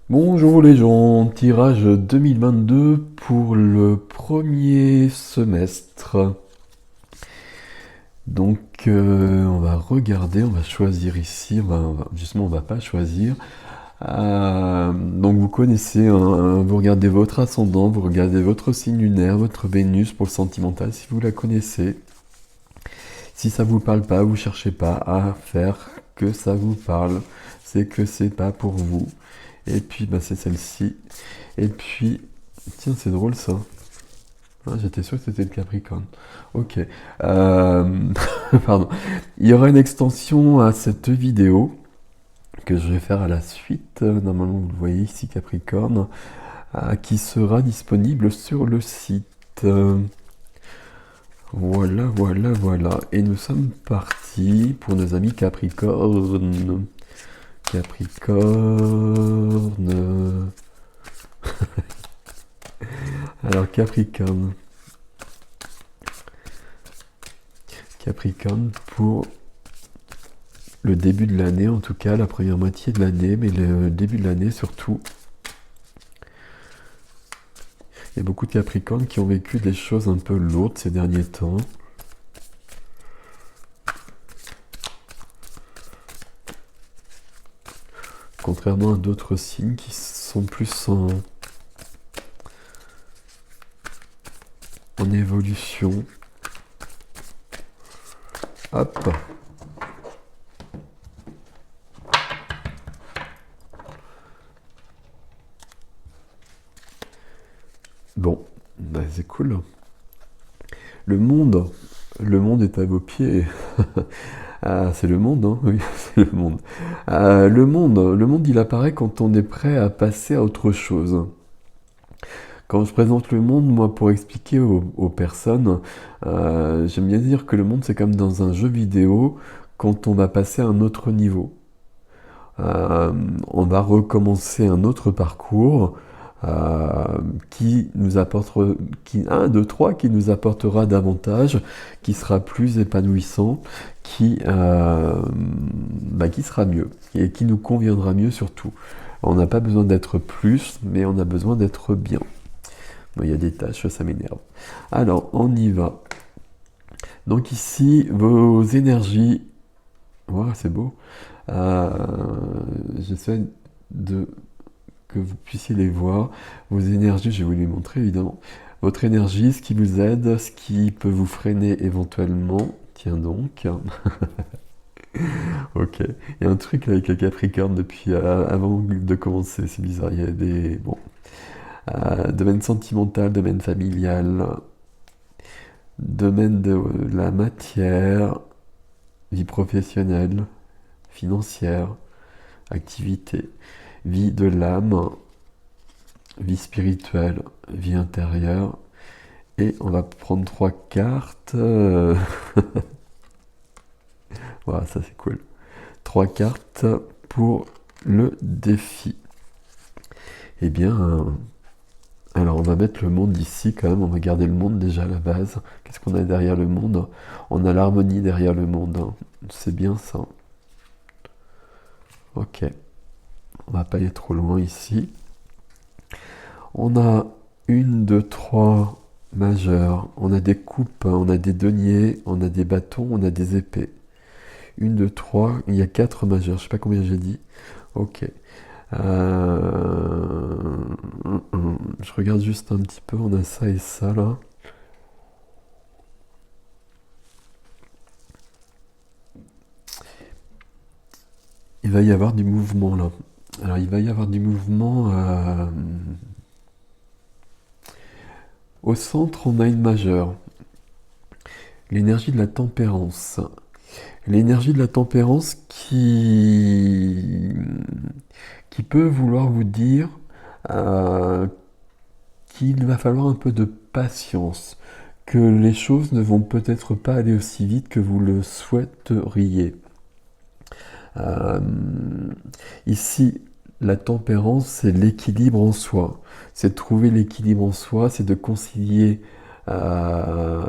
Bonjour les gens, tirage 2022 pour le premier semestre. Donc on va regarder, on va choisir ici, justement on va pas choisir. Donc vous connaissez, hein, vous regardez votre ascendant, vous regardez votre signe lunaire, votre Vénus pour le sentimental si vous la connaissez. Si ça vous parle pas, vous cherchez pas à faire que ça vous parle, c'est que c'est pas pour vous. Et puis bah, c'est celle-ci. Et puis, tiens, c'est drôle ça. Ah, j'étais sûr que c'était le Capricorne. Ok. Euh, Pardon. Il y aura une extension à cette vidéo que je vais faire à la suite. Normalement, vous le voyez ici, Capricorne, qui sera disponible sur le site. Voilà, voilà, voilà. Et nous sommes partis pour nos amis Capricorne. Capricorne. Alors, Capricorne. Capricorne pour le début de l'année, en tout cas la première moitié de l'année, mais le début de l'année surtout. Il y a beaucoup de Capricornes qui ont vécu des choses un peu lourdes ces derniers temps. Contrairement à d'autres signes qui sont plus en évolution. Hop. Bon, bah, c'est cool. Le monde est à vos pieds. Ah, c'est le monde, hein? Oui, c'est le monde. Le monde, il apparaît quand on est prêt à passer à autre chose. Quand je présente le monde, moi, pour expliquer aux personnes, j'aime bien dire que le monde, c'est comme dans un jeu vidéo, quand on va passer à un autre niveau. Euh, on va recommencer un autre parcours euh, qui nous apportera, un, deux, trois, qui nous apportera davantage, qui sera plus épanouissant, qui sera mieux et qui nous conviendra mieux surtout. On n'a pas besoin d'être plus, mais on a besoin d'être bien. Bon, il y a des tâches, ça m'énerve. Alors, on y va. Donc ici, vos énergies. Wow, c'est beau. Euh, J'essaie de que vous puissiez les voir. Vos énergies, je vais vous les montrer évidemment. Votre énergie, ce qui vous aide, ce qui peut vous freiner éventuellement. Tiens donc. Ok. Il y a un truc avec le Capricorne depuis avant de commencer. C'est bizarre. Il y a des. Bon. Domaine sentimental, domaine familial, domaine de la matière, vie professionnelle, financière, activité, vie de l'âme, vie spirituelle, vie intérieure. Et on va prendre trois cartes. Voilà, ça c'est cool. Trois cartes pour le défi. Eh bien, alors on va mettre le monde ici quand même. On va garder le monde déjà à la base. Qu'est-ce qu'on a derrière le monde? On a l'harmonie derrière le monde, hein. C'est bien ça. Ok. On va pas aller trop loin ici. On a une, deux, trois majeurs. On a des coupes, on a des deniers, on a des bâtons, on a des épées. Une, deux, trois. Il y a quatre majeurs. Je sais pas combien j'ai dit. Ok. Je regarde juste un petit peu. On a ça et ça là. Il va y avoir du mouvement là. Alors il va y avoir du mouvement. Au centre, on a une majeure. L'énergie de la tempérance. L'énergie de la tempérance qui peut vouloir vous dire euh, qu'il va falloir un peu de patience, que les choses ne vont peut-être pas aller aussi vite que vous le souhaiteriez. Euh, Ici, la tempérance, c'est l'équilibre en soi. C'est de trouver l'équilibre en soi, c'est de concilier euh,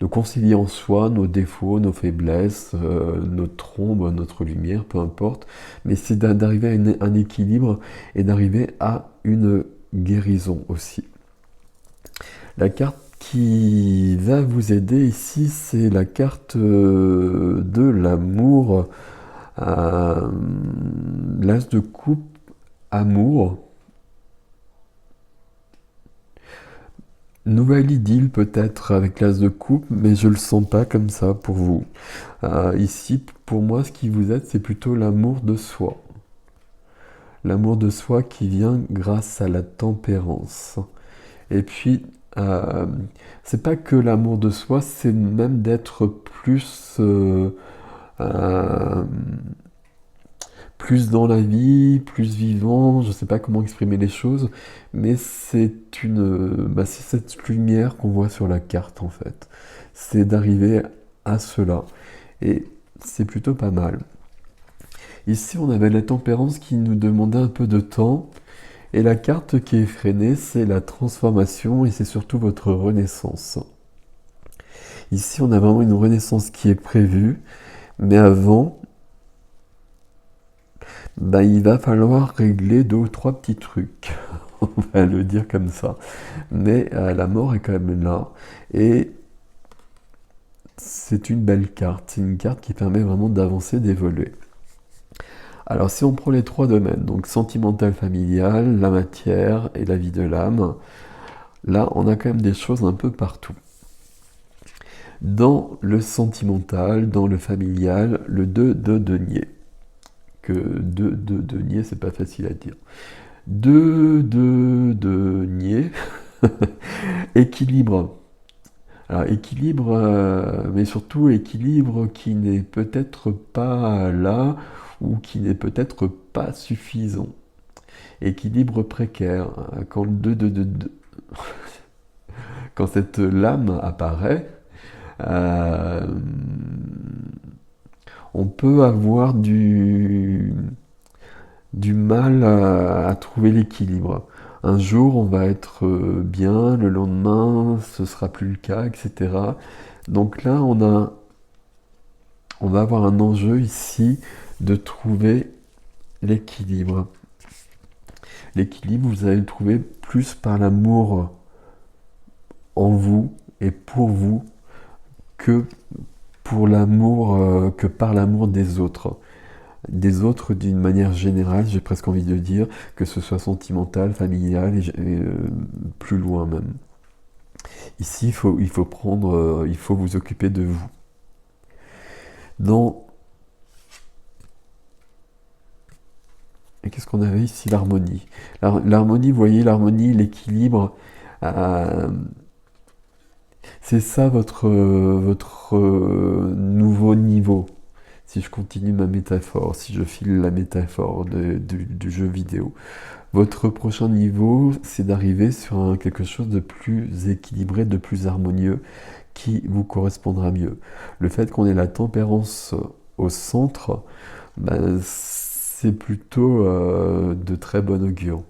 de concilier en soi nos défauts, nos faiblesses, notre ombre, notre lumière, peu importe. Mais c'est d'arriver à un équilibre et d'arriver à une guérison aussi. La carte qui va vous aider ici, c'est la carte de l'amour, l'as de coupe, amour. Nouvelle idylle peut-être avec l'as de coupe, mais je le sens pas comme ça pour vous. Ici, pour moi, ce qui vous aide, c'est plutôt l'amour de soi. L'amour de soi qui vient grâce à la tempérance. Et puis, c'est pas que l'amour de soi, c'est même d'être euh, plus dans la vie, plus vivant, je sais pas comment exprimer les choses, mais c'est cette lumière qu'on voit sur la carte en fait. C'est d'arriver à cela. Et c'est plutôt pas mal. Ici, on avait la tempérance qui nous demandait un peu de temps. Et la carte qui est freinée, c'est la transformation et c'est surtout votre renaissance. Ici, on a vraiment une renaissance qui est prévue, mais avant, il va falloir régler 2 ou 3 petits trucs. On va le dire comme ça. Mais la mort est quand même là. Et c'est une belle carte. C'est une carte qui permet vraiment d'avancer, d'évoluer. Alors si on prend les 3 domaines, donc sentimental, familial, la matière et la vie de l'âme, là on a quand même des choses un peu partout. Dans le sentimental, dans le familial, le 2 de denier. Que 2 de denier, c'est pas facile à dire. 2 de denier, équilibre. Alors équilibre, mais surtout équilibre qui n'est peut-être pas là ou qui n'est peut-être pas suffisant. Équilibre précaire. Quand le 2 de quand cette lame apparaît, euh, on peut avoir du mal à trouver l'équilibre. Un jour, on va être bien, le lendemain, ce sera plus le cas, etc. Donc là, on va avoir un enjeu ici de trouver l'équilibre. L'équilibre, vous allez le trouver plus par l'amour en vous et pour vous que que par l'amour des autres. Des autres d'une manière générale, j'ai presque envie de dire, que ce soit sentimental, familial et plus loin même. Ici, il faut vous occuper de vous. Et qu'est-ce qu'on avait ici? L'harmonie. L'harmonie, vous voyez, l'harmonie, l'équilibre, euh, c'est ça votre nouveau niveau. Si je continue ma métaphore, si je file la métaphore du jeu vidéo. Votre prochain niveau, c'est d'arriver sur quelque chose de plus équilibré, de plus harmonieux, qui vous correspondra mieux. Le fait qu'on ait la tempérance au centre, c'est plutôt de très bon augure.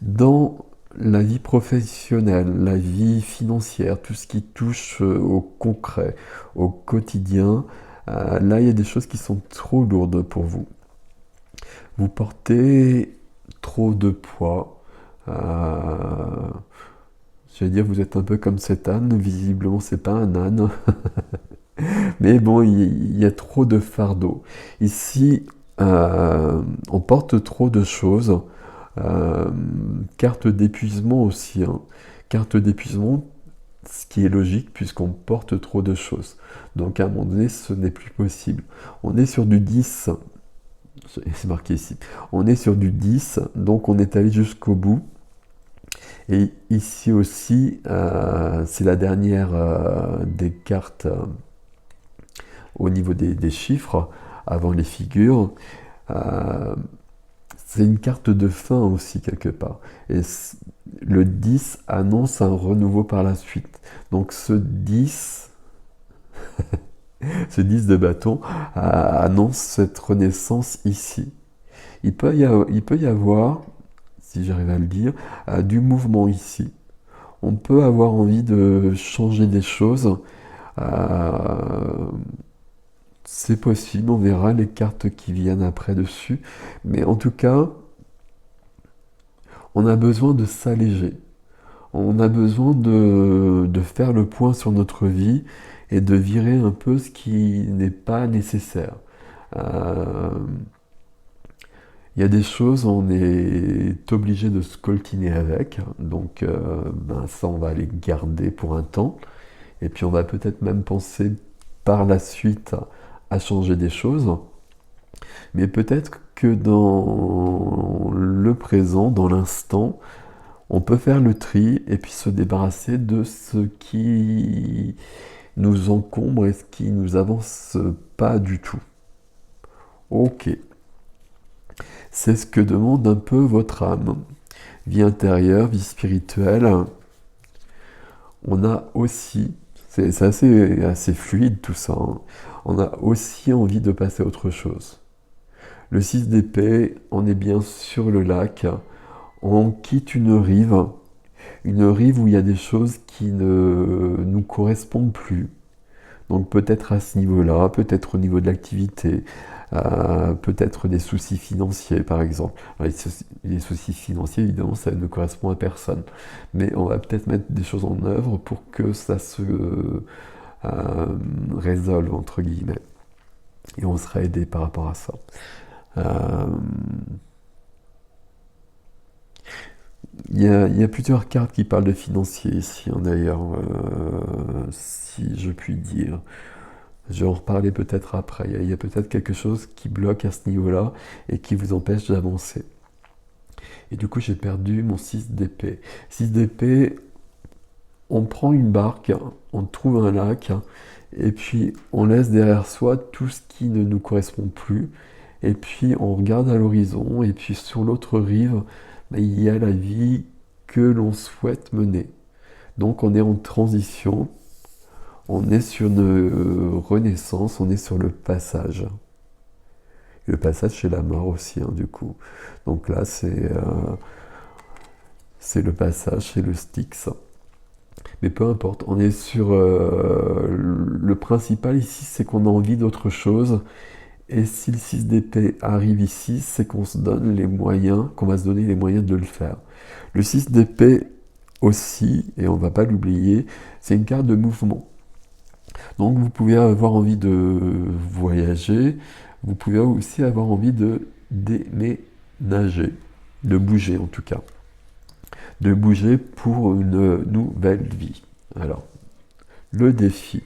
Dans la vie professionnelle, la vie financière, tout ce qui touche au concret, au quotidien, là il y a des choses qui sont trop lourdes pour vous. Vous portez trop de poids. J'allais dire, vous êtes un peu comme cet âne. Visiblement, c'est pas un âne. Mais bon, il y a trop de fardeau. Ici, on porte trop de choses. Carte d'épuisement aussi. Hein. Carte d'épuisement, ce qui est logique puisqu'on porte trop de choses. Donc à un moment donné, ce n'est plus possible. On est sur du 10. C'est marqué ici. On est sur du 10, donc on est allé jusqu'au bout. Et ici aussi, c'est la dernière des cartes au niveau des chiffres, avant les figures. Euh, c'est une carte de fin aussi, quelque part. Et le 10 annonce un renouveau par la suite. Donc ce 10 de bâton annonce cette renaissance ici. Il peut y avoir, si j'arrive à le dire, du mouvement ici. On peut avoir envie de changer des choses. Euh, c'est possible, on verra les cartes qui viennent après dessus. Mais en tout cas, on a besoin de s'alléger. On a besoin de faire le point sur notre vie et de virer un peu ce qui n'est pas nécessaire. Euh, Il y a des choses, on est obligé de se coltiner avec, donc ben, ça on va les garder pour un temps, et puis on va peut-être même penser par la suite à changer des choses, mais peut-être que dans le présent, dans l'instant, on peut faire le tri et puis se débarrasser de ce qui nous encombre et ce qui nous avance pas du tout. Ok, c'est ce que demande un peu votre âme. Vie intérieure, vie spirituelle. On a aussi, c'est assez fluide tout ça, hein. On a aussi envie de passer à autre chose. Le 6 d'épée, on est bien sur le lac, on quitte une rive où il y a des choses qui ne nous correspondent plus. Donc peut-être à ce niveau-là, peut-être au niveau de l'activité, peut-être des soucis financiers par exemple. Alors, les soucis financiers, évidemment, ça ne correspond à personne. Mais on va peut-être mettre des choses en œuvre pour que ça se résolve, entre guillemets. Et on sera aidé par rapport à ça. Euh, il y a plusieurs cartes qui parlent de financier ici, hein, d'ailleurs, si je puis dire. Je vais en reparler peut-être après. Il y a peut-être quelque chose qui bloque à ce niveau-là et qui vous empêche d'avancer. Et du coup, j'ai perdu mon 6 d'épée. 6 d'épée, on prend une barque, on trouve un lac, et puis on laisse derrière soi tout ce qui ne nous correspond plus. Et puis on regarde à l'horizon, et puis sur l'autre rive, ben, il y a la vie que l'on souhaite mener. Donc on est en transition. On est sur une renaissance, on est sur le passage. Et le passage, c'est la mort aussi, hein, du coup. Donc là, c'est le passage, c'est le Styx. Mais peu importe, on est sur... le principal ici, c'est qu'on a envie d'autre chose. Et si le 6 d'épée arrive ici, c'est qu'on se donne les moyens, qu'on va se donner les moyens de le faire. Le 6 d'épée aussi, et on ne va pas l'oublier, c'est une carte de mouvement. Donc vous pouvez avoir envie de voyager, vous pouvez aussi avoir envie de déménager, de bouger en tout cas, de bouger pour une nouvelle vie. Alors, le défi,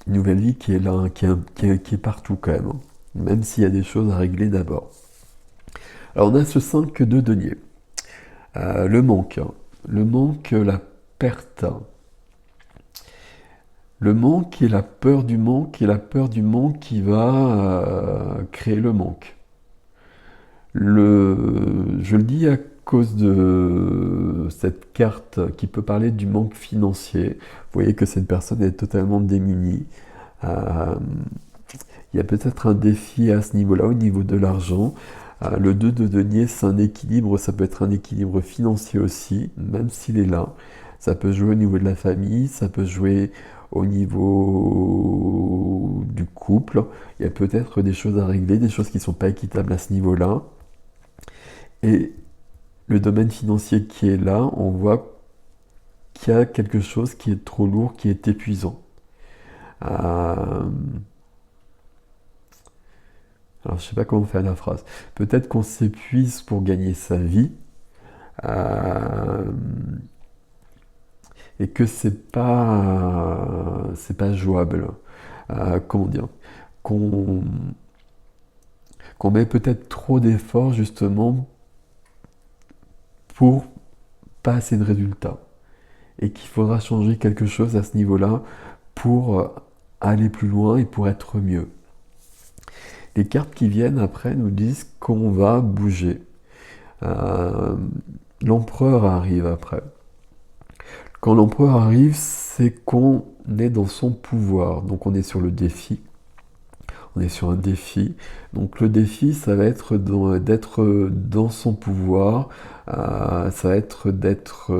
une nouvelle vie qui est là, hein, qui est partout quand même, hein, même s'il y a des choses à régler d'abord. Alors on a ce 5 de denier, le manque, hein. Le manque, la perte. Le manque et la peur du manque et la peur du manque qui va créer le manque. Je le dis à cause de cette carte qui peut parler du manque financier. Vous voyez que cette personne est totalement démunie. Euh, il y a peut-être un défi à ce niveau-là, au niveau de l'argent. Le 2 de denier, c'est un équilibre, ça peut être un équilibre financier aussi, même s'il est là. Ça peut jouer au niveau de la famille, ça peut jouer au niveau du couple. Il y a peut-être des choses à régler, des choses qui ne sont pas équitables à ce niveau-là. Et le domaine financier qui est là, on voit qu'il y a quelque chose qui est trop lourd, qui est épuisant. Euh, Alors, je sais pas comment faire la phrase. Peut-être qu'on s'épuise pour gagner sa vie euh, et que c'est pas jouable. Comment dire? Qu'on qu'on met peut-être trop d'efforts justement pour pas assez de résultats et qu'il faudra changer quelque chose à ce niveau-là pour aller plus loin et pour être mieux. Les cartes qui viennent après nous disent qu'on va bouger. Euh, L'empereur arrive après. Quand l'empereur arrive, c'est qu'on est dans son pouvoir. Donc on est sur le défi. On est sur un défi. Donc le défi, ça va être d'être dans son pouvoir, ça va être d'être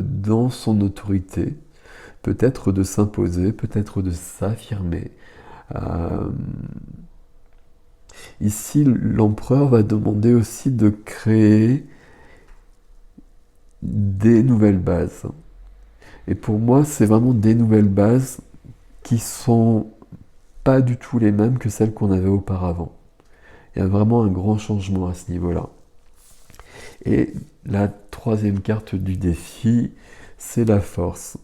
dans son autorité, peut-être de s'imposer, peut-être de s'affirmer. Euh, Ici, l'empereur va demander aussi de créer des nouvelles bases. Et pour moi, c'est vraiment des nouvelles bases qui sont pas du tout les mêmes que celles qu'on avait auparavant. Il y a vraiment un grand changement à ce niveau-là. Et la troisième carte du défi, c'est la force.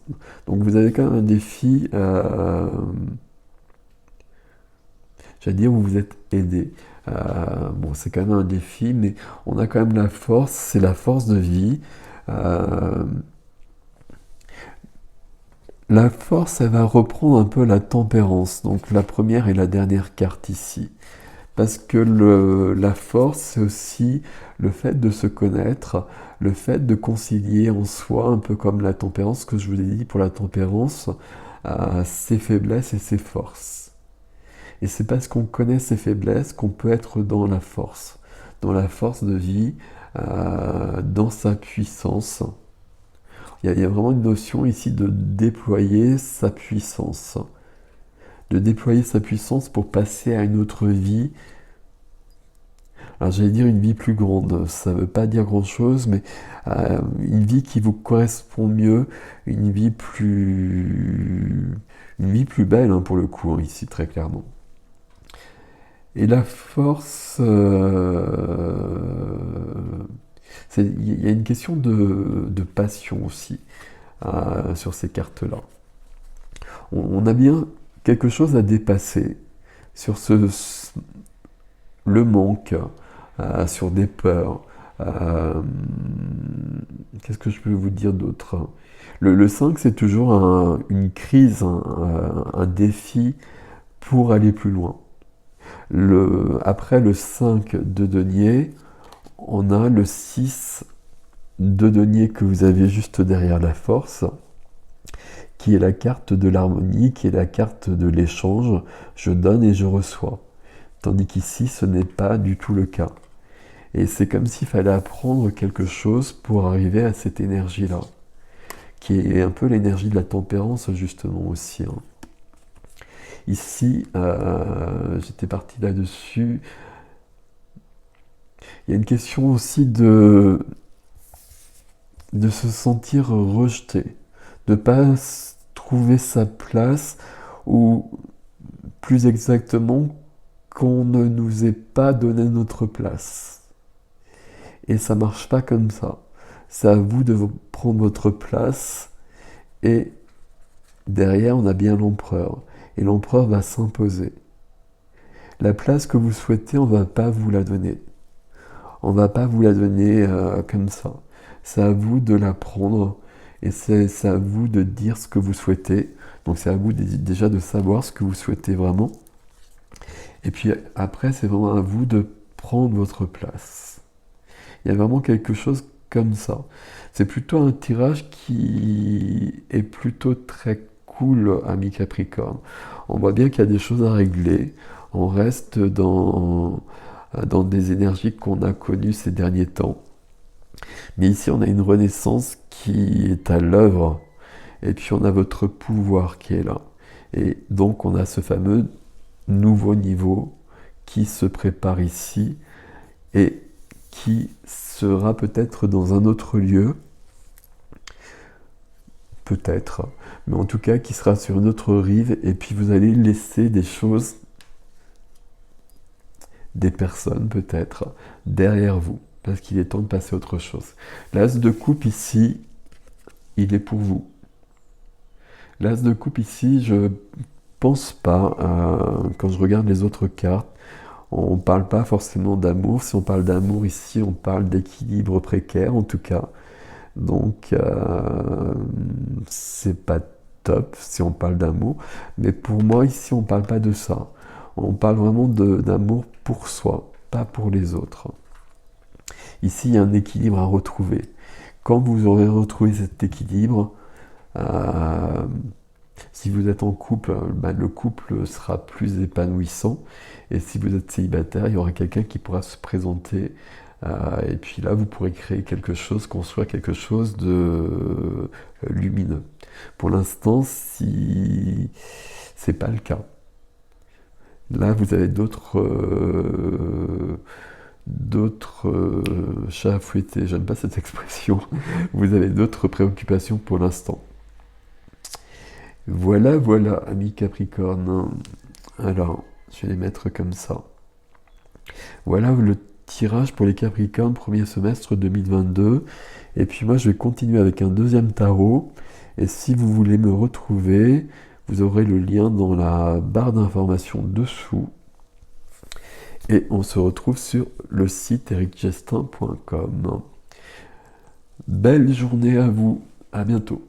Donc vous avez quand même un défi, j'allais dire où vous êtes aidé. Bon, c'est quand même un défi, mais on a quand même la force, c'est la force de vie. Euh, la force, elle va reprendre un peu la tempérance. Donc la première et la dernière carte ici. Parce que la force, c'est aussi le fait de se connaître, le fait de concilier en soi, un peu comme la tempérance, ce que je vous ai dit pour la tempérance, ses faiblesses et ses forces. Et c'est parce qu'on connaît ses faiblesses qu'on peut être dans la force de vie, dans sa puissance. Il y a vraiment une notion ici de déployer sa puissance. De déployer sa puissance pour passer à une autre vie. Alors j'allais dire une vie plus grande, ça ne veut pas dire grand-chose, mais une vie qui vous correspond mieux, une vie plus belle hein, pour le coup, hein, ici très clairement. Et la force, il y a une question de passion aussi sur ces cartes-là. On a bien quelque chose à dépasser sur le manque, sur des peurs. Qu'est-ce que je peux vous dire d'autre? Le 5, c'est toujours une crise, un défi pour aller plus loin. Après le 5 de denier, on a le 6 de denier que vous avez juste derrière la force, qui est la carte de l'harmonie, qui est la carte de l'échange. Je donne et je reçois. Tandis qu'ici, ce n'est pas du tout le cas. Et c'est comme s'il fallait apprendre quelque chose pour arriver à cette énergie-là, qui est un peu l'énergie de la tempérance, justement, aussi. Hein. Ici, j'étais parti là-dessus. Il y a une question aussi de se sentir rejeté, de ne pas trouver sa place, ou plus exactement, qu'on ne nous ait pas donné notre place. Et ça marche pas comme ça. C'est à vous de prendre votre place. Et derrière, on a bien l'empereur. Et l'empereur va s'imposer. La place que vous souhaitez, on va pas vous la donner. On va pas vous la donner comme ça. C'est à vous de la prendre. Et c'est à vous de dire ce que vous souhaitez. Donc c'est à vous déjà de savoir ce que vous souhaitez vraiment. Et puis après, c'est vraiment à vous de prendre votre place. Il y a vraiment quelque chose comme ça. C'est plutôt un tirage qui est plutôt très cool, ami Capricorne. On voit bien qu'il y a des choses à régler. On reste dans des énergies qu'on a connues ces derniers temps. Mais ici, on a une renaissance qui est à l'œuvre. Et puis, on a votre pouvoir qui est là. Et donc, on a ce fameux nouveau niveau qui se prépare ici et qui sera peut-être dans un autre lieu, peut-être, mais en tout cas qui sera sur une autre rive, et puis vous allez laisser des choses, des personnes peut-être, derrière vous, parce qu'il est temps de passer à autre chose. L'as de coupe ici, il est pour vous. L'as de coupe ici, je pense pas, quand je regarde les autres cartes, on ne parle pas forcément d'amour. Si on parle d'amour ici, on parle d'équilibre précaire en tout cas. Donc c'est pas top si on parle d'amour. Mais pour moi ici, on ne parle pas de ça. On parle vraiment d'amour pour soi, pas pour les autres. Ici, il y a un équilibre à retrouver. Quand vous aurez retrouvé cet équilibre, Si vous êtes en couple, le couple sera plus épanouissant. Et si vous êtes célibataire, il y aura quelqu'un qui pourra se présenter. Et puis là, vous pourrez créer quelque chose, construire quelque chose de lumineux. Pour l'instant, si c'est pas le cas. Là, vous avez d'autres chats à fouetter. J'aime pas cette expression. Vous avez d'autres préoccupations pour l'instant. Voilà, voilà, amis Capricorne. Alors, je vais les mettre comme ça. Voilà le tirage pour les Capricornes, premier semestre 2022. Et puis moi, je vais continuer avec un deuxième tarot. Et si vous voulez me retrouver, vous aurez le lien dans la barre d'information dessous. Et on se retrouve sur le site ericgestin.com. Belle journée à vous, à bientôt.